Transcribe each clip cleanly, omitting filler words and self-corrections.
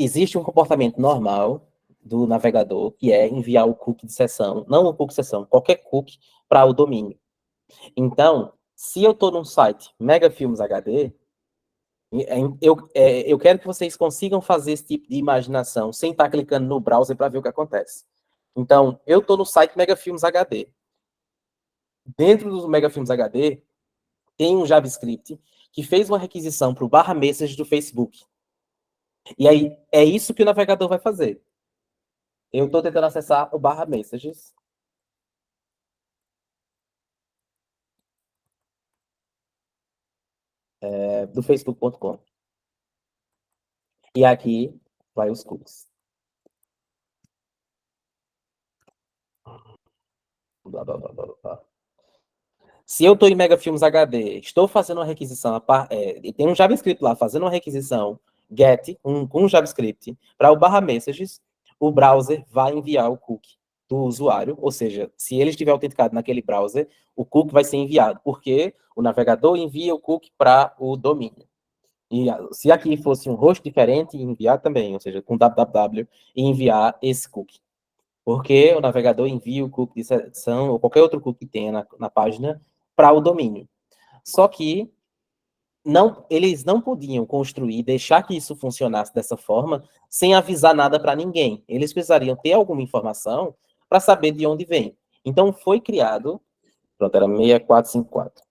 existe um comportamento normal do navegador, que é enviar o cookie de sessão, não o cookie de sessão, qualquer cookie para o domínio. Então, se eu estou num site Megafilmes HD, eu quero que vocês consigam fazer esse tipo de imaginação sem estar clicando no browser para ver o que acontece. Então, eu estou no site Megafilmes HD. Dentro do Megafilmes HD, tem um JavaScript que fez uma requisição para o barra message do Facebook. E aí, é isso que o navegador vai fazer. Eu estou tentando acessar o barra messages. Do facebook.com. E aqui vai os cookies. Blá, blá, blá, blá, blá. Se eu estou em Megafilmes HD, estou fazendo uma requisição, tem um JavaScript lá fazendo uma requisição get com um JavaScript para o barra messages, o browser vai enviar o cookie do usuário, ou seja, se ele estiver autenticado naquele browser, o cookie vai ser enviado, porque o navegador envia o cookie para o domínio. E se aqui fosse um host diferente, enviar também, ou seja, com www, e enviar esse cookie. Porque o navegador envia o cookie de sessão ou qualquer outro cookie que tenha na página para o domínio. Só que eles não podiam construir, deixar que isso funcionasse dessa forma, sem avisar nada para ninguém. Eles precisariam ter alguma informação para saber de onde vem. Então foi criado, pronto, era 6454.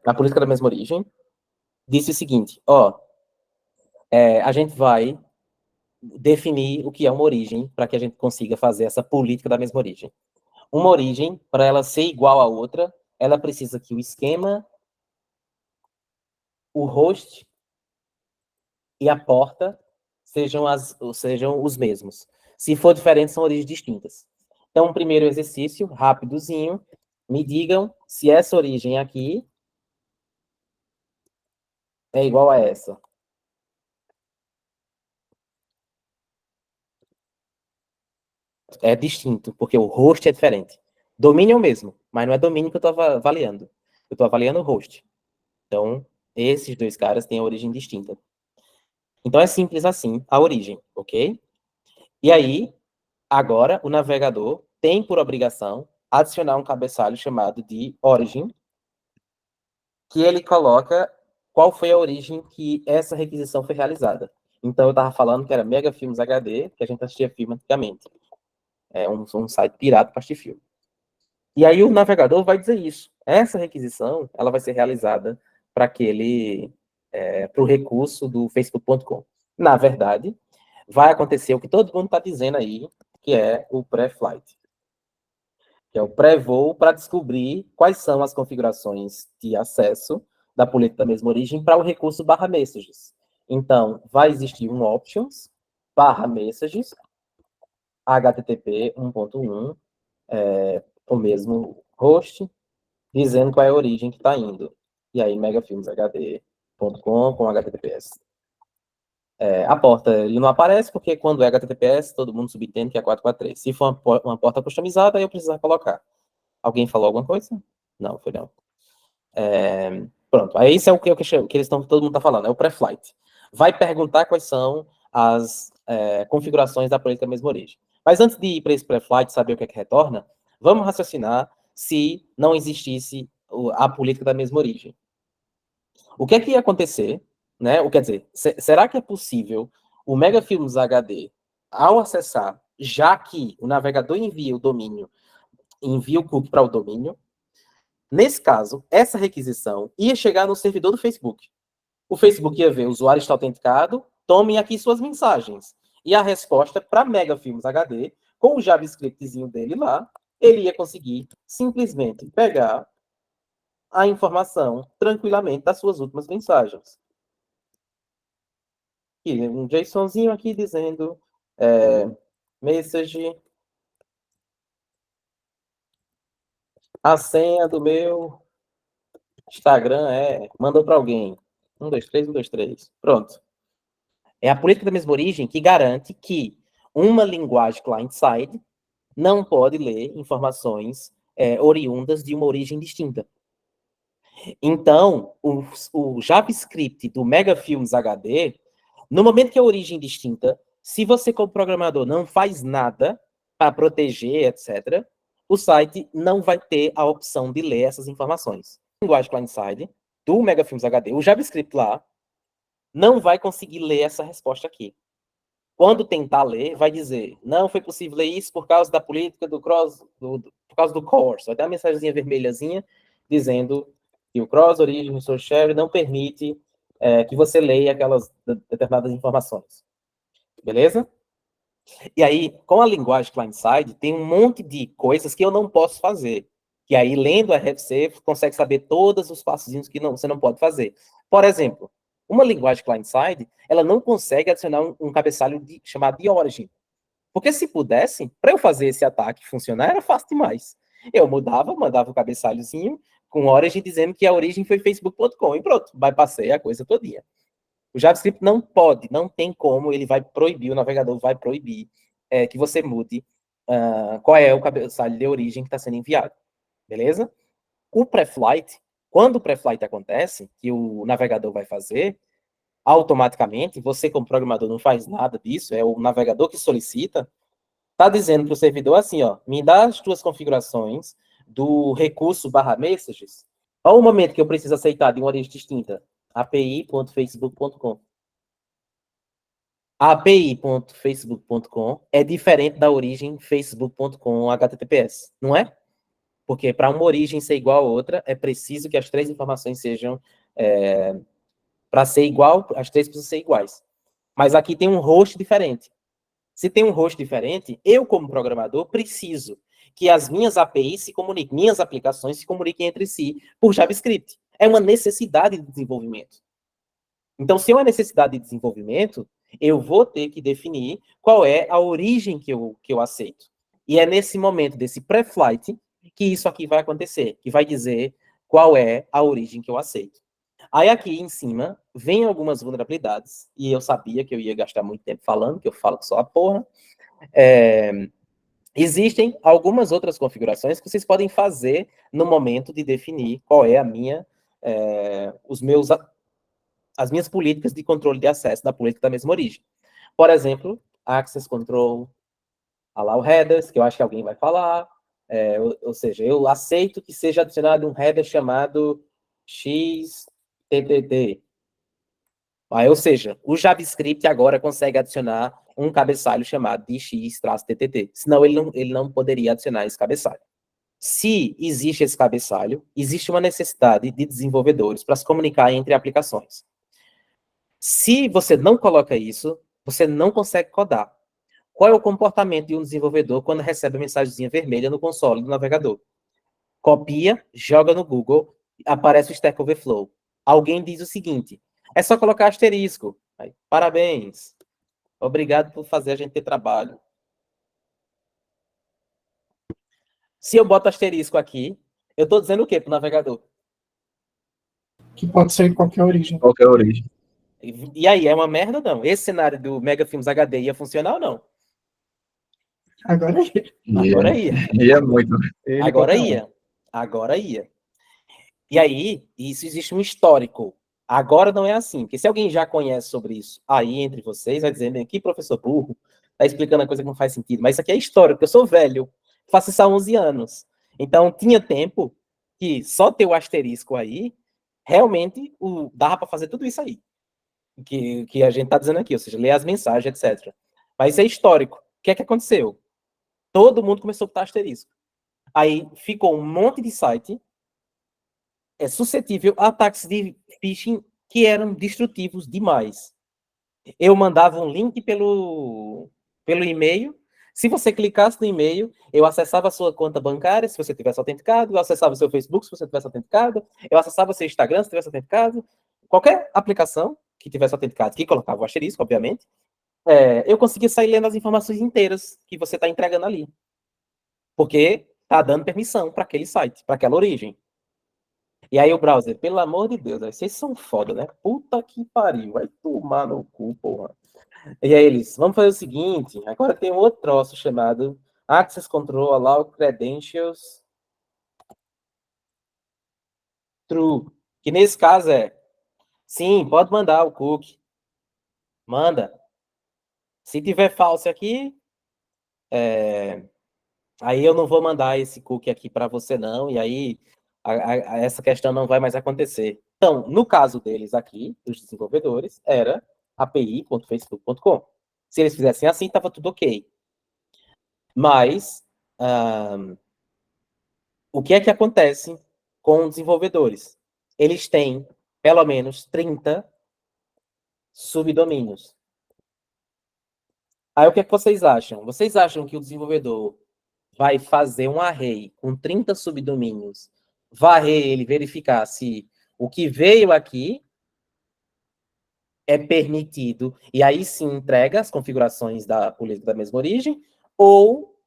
A política da mesma origem disse o seguinte: a gente vai definir o que é uma origem para que a gente consiga fazer essa política da mesma origem. Uma origem, para ela ser igual à outra, ela precisa que o esquema, o host e a porta sejam os mesmos. Se for diferente, são origens distintas. Então, o primeiro exercício, rapidozinho, me digam se essa origem aqui é igual a essa. É distinto, porque o host é diferente. Domínio é o mesmo, mas não é domínio que eu estou avaliando. Eu estou avaliando o host. Então, esses dois caras têm a origem distinta. Então, é simples assim a origem, ok? E aí, agora, o navegador tem por obrigação adicionar um cabeçalho chamado de origin, que ele coloca qual foi a origem que essa requisição foi realizada. Então, eu estava falando que era Megafilmes HD, que a gente assistia filme antigamente. É um site pirata para assistir filme. E aí o navegador vai dizer isso. Essa requisição ela vai ser realizada para para o recurso do facebook.com. Na verdade, vai acontecer o que todo mundo está dizendo aí, que é o pré-flight, que é o pré-voo para descobrir quais são as configurações de acesso da política da mesma origem para o recurso barra messages. Então, vai existir um options barra messages HTTP 1.1, o mesmo host, dizendo qual é a origem que está indo. E aí, megafilmeshd.com com HTTPS. A porta ele não aparece, porque quando é HTTPS, todo mundo subentende que é 443. Se for uma porta customizada, aí eu preciso colocar. Alguém falou alguma coisa? Não, foi não. Pronto, aí isso é o que eles estão, todo mundo está falando, é o pré-flight. Vai perguntar quais são as configurações da política da mesma origem. Mas antes de ir para esse pré-flight, saber o que é que retorna, vamos raciocinar se não existisse a política da mesma origem. O que é que ia acontecer, né? Quer dizer, será que é possível o Megafilmes HD, ao acessar, já que o navegador envia o domínio, envia o cookie para o domínio, nesse caso, essa requisição ia chegar no servidor do Facebook. O Facebook ia ver, o usuário está autenticado, tomem aqui suas mensagens. E a resposta para Megafilmes HD, com o JavaScriptzinho dele lá, ele ia conseguir simplesmente pegar a informação tranquilamente das suas últimas mensagens. E um JSONzinho aqui dizendo message, a senha do meu Instagram mandou para alguém. 123, 123. Pronto. É a política da mesma origem que garante que uma linguagem client-side não pode ler informações oriundas de uma origem distinta. Então, o JavaScript do Megafilmes HD No momento que a origem é distinta, se você, como programador, não faz nada para proteger, etc., o site não vai ter a opção de ler essas informações. Linguagem client-side do Megafilms HD, o JavaScript lá, não vai conseguir ler essa resposta aqui. Quando tentar ler, vai dizer, não foi possível ler isso por causa da política do cross, por causa do CORS. Vai ter uma mensagenzinha vermelhazinha dizendo que o cross origin source share não permite que você leia aquelas determinadas informações. Beleza? E aí, com a linguagem client-side, tem um monte de coisas que eu não posso fazer. Que aí, lendo a RFC, consegue saber todos os passos que você não pode fazer. Por exemplo, uma linguagem client-side, ela não consegue adicionar um cabeçalho chamado de origin. Porque se pudesse, para eu fazer esse ataque funcionar, era fácil demais. Eu mandava o cabeçalhozinho com origin dizendo que a origem foi facebook.com e pronto, bypassei a coisa todinha. O JavaScript não pode, não tem como, ele vai proibir, o navegador vai proibir que você mude qual é o cabeçalho de origem que está sendo enviado. Beleza? O pré-flight, quando o pré-flight acontece, que o navegador vai fazer, automaticamente, você como programador não faz nada disso, é o navegador que solicita, está dizendo para o servidor assim, ó, me dá as tuas configurações do recurso /messages. Olha o momento que eu preciso aceitar de uma origem distinta. api.facebook.com. A api.facebook.com é diferente da origem facebook.com HTTPS, não é? Porque para uma origem ser igual a outra, é preciso que as três informações sejam... para ser igual, as três precisam ser iguais. Mas aqui tem um host diferente. Se tem um host diferente, eu, como programador, preciso que as minhas APIs se comuniquem, minhas aplicações se comuniquem entre si por JavaScript. É uma necessidade de desenvolvimento. Então, se é uma necessidade de desenvolvimento, eu vou ter que definir qual é a origem que eu aceito. E é nesse momento, desse pré-flight, que isso aqui vai acontecer, que vai dizer qual é a origem que eu aceito. Aí aqui em cima, vem algumas vulnerabilidades, e eu sabia que eu ia gastar muito tempo falando, que eu falo só a porra. Existem algumas outras configurações que vocês podem fazer no momento de definir qual é a minha, as minhas políticas de controle de acesso da política da mesma origem. Por exemplo, Access Control, allow headers, que eu acho que alguém vai falar, ou seja, eu aceito que seja adicionado um header chamado xttt. Ou seja, o JavaScript agora consegue adicionar um cabeçalho chamado de x-ttt, senão ele não poderia adicionar esse cabeçalho. Se existe esse cabeçalho, existe uma necessidade de desenvolvedores para se comunicar entre aplicações. Se você não coloca isso, você não consegue codar. Qual é o comportamento de um desenvolvedor quando recebe a mensagenzinha vermelha no console do navegador? Copia, joga no Google, aparece o Stack Overflow. Alguém diz o seguinte, é só colocar asterisco. Aí, parabéns. Obrigado por fazer a gente ter trabalho. Se eu boto asterisco aqui, eu estou dizendo o quê para o navegador? Que pode ser qualquer origem. Qualquer origem. E aí, é uma merda ou não? Esse cenário do Megafilms HD ia funcionar ou não? Agora Agora ia. Ia muito. Agora ia. Agora ia. E aí, isso existe um histórico. Agora não é assim, porque se alguém já conhece sobre isso aí entre vocês, vai dizer, que professor burro, tá explicando a coisa que não faz sentido. Mas isso aqui é histórico, eu sou velho, faço isso há 11 anos. Então, tinha tempo que só ter o asterisco aí, realmente, dava para fazer tudo isso aí. Que a gente tá dizendo aqui, ou seja, ler as mensagens, etc. Mas isso é histórico. O que é que aconteceu? Todo mundo começou a botar asterisco. Aí ficou um monte de site suscetível a ataques de phishing que eram destrutivos demais. Eu mandava um link pelo e-mail. Se você clicasse no e-mail, eu acessava a sua conta bancária, se você tivesse autenticado, eu acessava o seu Facebook, se você tivesse autenticado, eu acessava o seu Instagram, se tivesse autenticado. Qualquer aplicação que tivesse autenticado, que colocava o asterisco, obviamente, eu conseguia sair lendo as informações inteiras que você está entregando ali. Porque está dando permissão para aquele site, para aquela origem. E aí o browser, pelo amor de Deus, vocês são foda, né? Puta que pariu, vai tomar no cu, porra. E aí eles, vamos fazer o seguinte, agora tem um outro troço chamado Access Control Allow Credentials True, que nesse caso sim, pode mandar o cookie, manda. Se tiver falso aqui, aí eu não vou mandar esse cookie aqui para você não, e aí essa questão não vai mais acontecer. Então, no caso deles aqui, dos desenvolvedores, era api.facebook.com. Se eles fizessem assim, estava tudo ok. Mas, o que é que acontece com os desenvolvedores? Eles têm, pelo menos, 30 subdomínios. Aí, o que é que vocês acham? Vocês acham que o desenvolvedor vai fazer um array com 30 subdomínios, varrer ele, verificar se o que veio aqui é permitido, e aí sim entrega as configurações da política da mesma origem, ou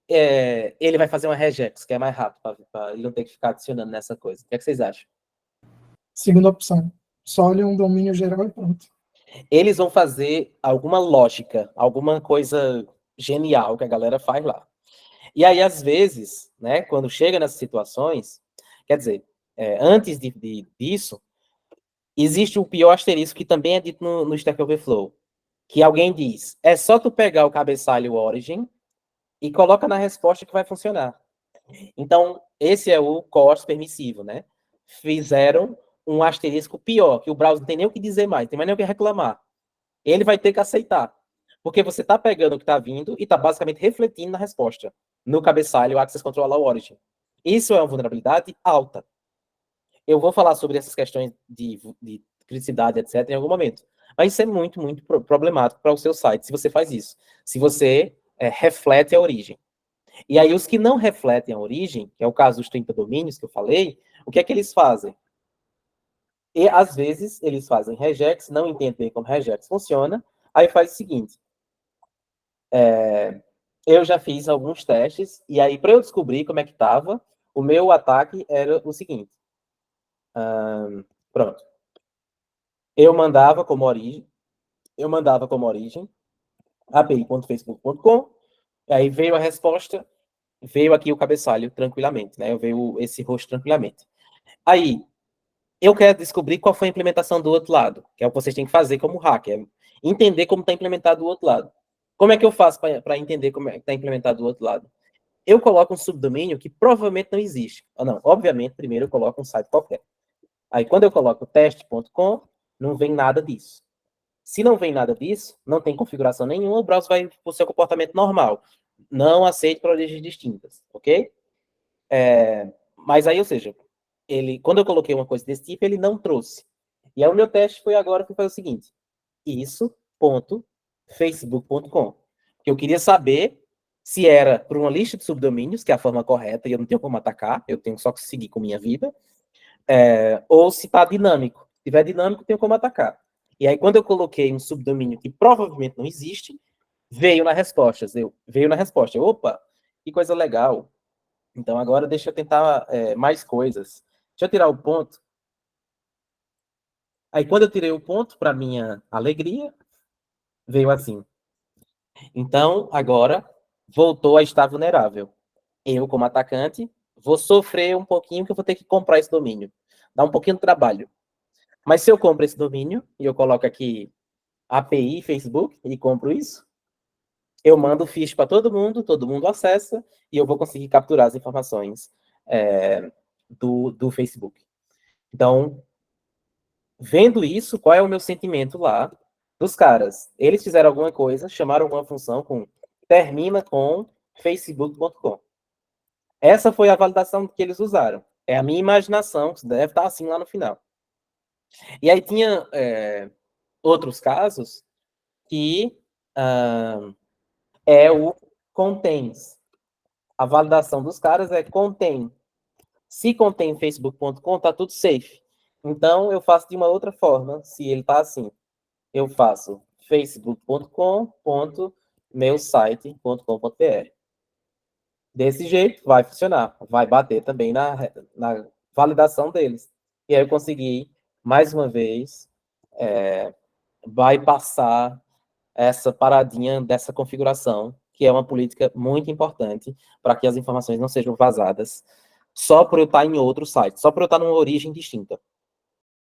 ele vai fazer uma regex, que é mais rápido, para ele não ter que ficar adicionando nessa coisa. O que é que vocês acham? Segunda opção. Só olha um domínio geral e pronto. Eles vão fazer alguma lógica, alguma coisa genial que a galera faz lá. E aí, às vezes, né, quando chega nessas situações, quer dizer, antes disso, existe o pior asterisco que também é dito no Stack Overflow, que alguém diz, é só tu pegar o cabeçalho origin e coloca na resposta que vai funcionar. Então, esse é o CORS permissivo, né? Fizeram um asterisco pior, que o browser não tem nem o que dizer mais, não tem mais nem o que reclamar. Ele vai ter que aceitar. Porque você está pegando o que está vindo e está basicamente refletindo na resposta, no cabeçalho Access Control Allow Origin. Isso é uma vulnerabilidade alta. Eu vou falar sobre essas questões de criticidade, etc., em algum momento. Mas isso é muito, muito problemático para o seu site, se você faz isso. Se você reflete a origem. E aí, os que não refletem a origem, que é o caso dos 30 domínios que eu falei, o que é que eles fazem? E, às vezes, eles fazem regex, não entendem como regex funciona, aí faz o seguinte, eu já fiz alguns testes, e aí, para eu descobrir como é que estava, o meu ataque era o seguinte. Pronto. Eu mandava como origem api.facebook.com, aí veio a resposta, veio aqui o cabeçalho tranquilamente, né? Veio esse host tranquilamente. Aí, eu quero descobrir qual foi a implementação do outro lado, que é o que vocês têm que fazer como hacker, entender como está implementado do outro lado. Como é que eu faço para entender como é que está implementado do outro lado? Eu coloco um subdomínio que provavelmente não existe. Ou não, obviamente, primeiro eu coloco um site qualquer. Aí, quando eu coloco teste.com, não vem nada disso. Se não vem nada disso, não tem configuração nenhuma, o browser vai para o seu comportamento normal. Não aceite para origens distintas, ok? Mas aí, ou seja, quando eu coloquei uma coisa desse tipo, ele não trouxe. E aí o meu teste foi agora que foi o seguinte: isso.facebook.com. Que eu queria saber se era por uma lista de subdomínios, que é a forma correta, e eu não tenho como atacar, eu tenho só que seguir com minha vida, ou se está dinâmico. Se tiver dinâmico, eu tenho como atacar. E aí, quando eu coloquei um subdomínio que provavelmente não existe, veio na resposta. Opa, que coisa legal. Então, agora deixa eu tentar mais coisas. Deixa eu tirar o ponto. Aí, quando eu tirei o ponto, para minha alegria, veio assim. Então, agora, voltou a estar vulnerável. Eu, como atacante, vou sofrer um pouquinho, que eu vou ter que comprar esse domínio. Dá um pouquinho de trabalho. Mas se eu compro esse domínio, e eu coloco aqui API Facebook, e compro isso, eu mando o fiche para todo mundo acessa, e eu vou conseguir capturar as informações do Facebook. Então, vendo isso, qual é o meu sentimento lá dos caras? Eles fizeram alguma coisa, chamaram alguma função termina com facebook.com. Essa foi a validação que eles usaram. É a minha imaginação, que deve estar assim lá no final. E aí tinha outros casos que é o contains. A validação dos caras é contain. Se contém facebook.com, tá tudo safe. Então, eu faço de uma outra forma, se ele tá assim. Eu faço facebook.com.meusite.com.br. Desse jeito, vai funcionar. Vai bater também na validação deles. E aí eu consegui, mais uma vez, bypassar essa paradinha dessa configuração, que é uma política muito importante para que as informações não sejam vazadas só por eu estar em outro site, só por eu estar numa origem distinta.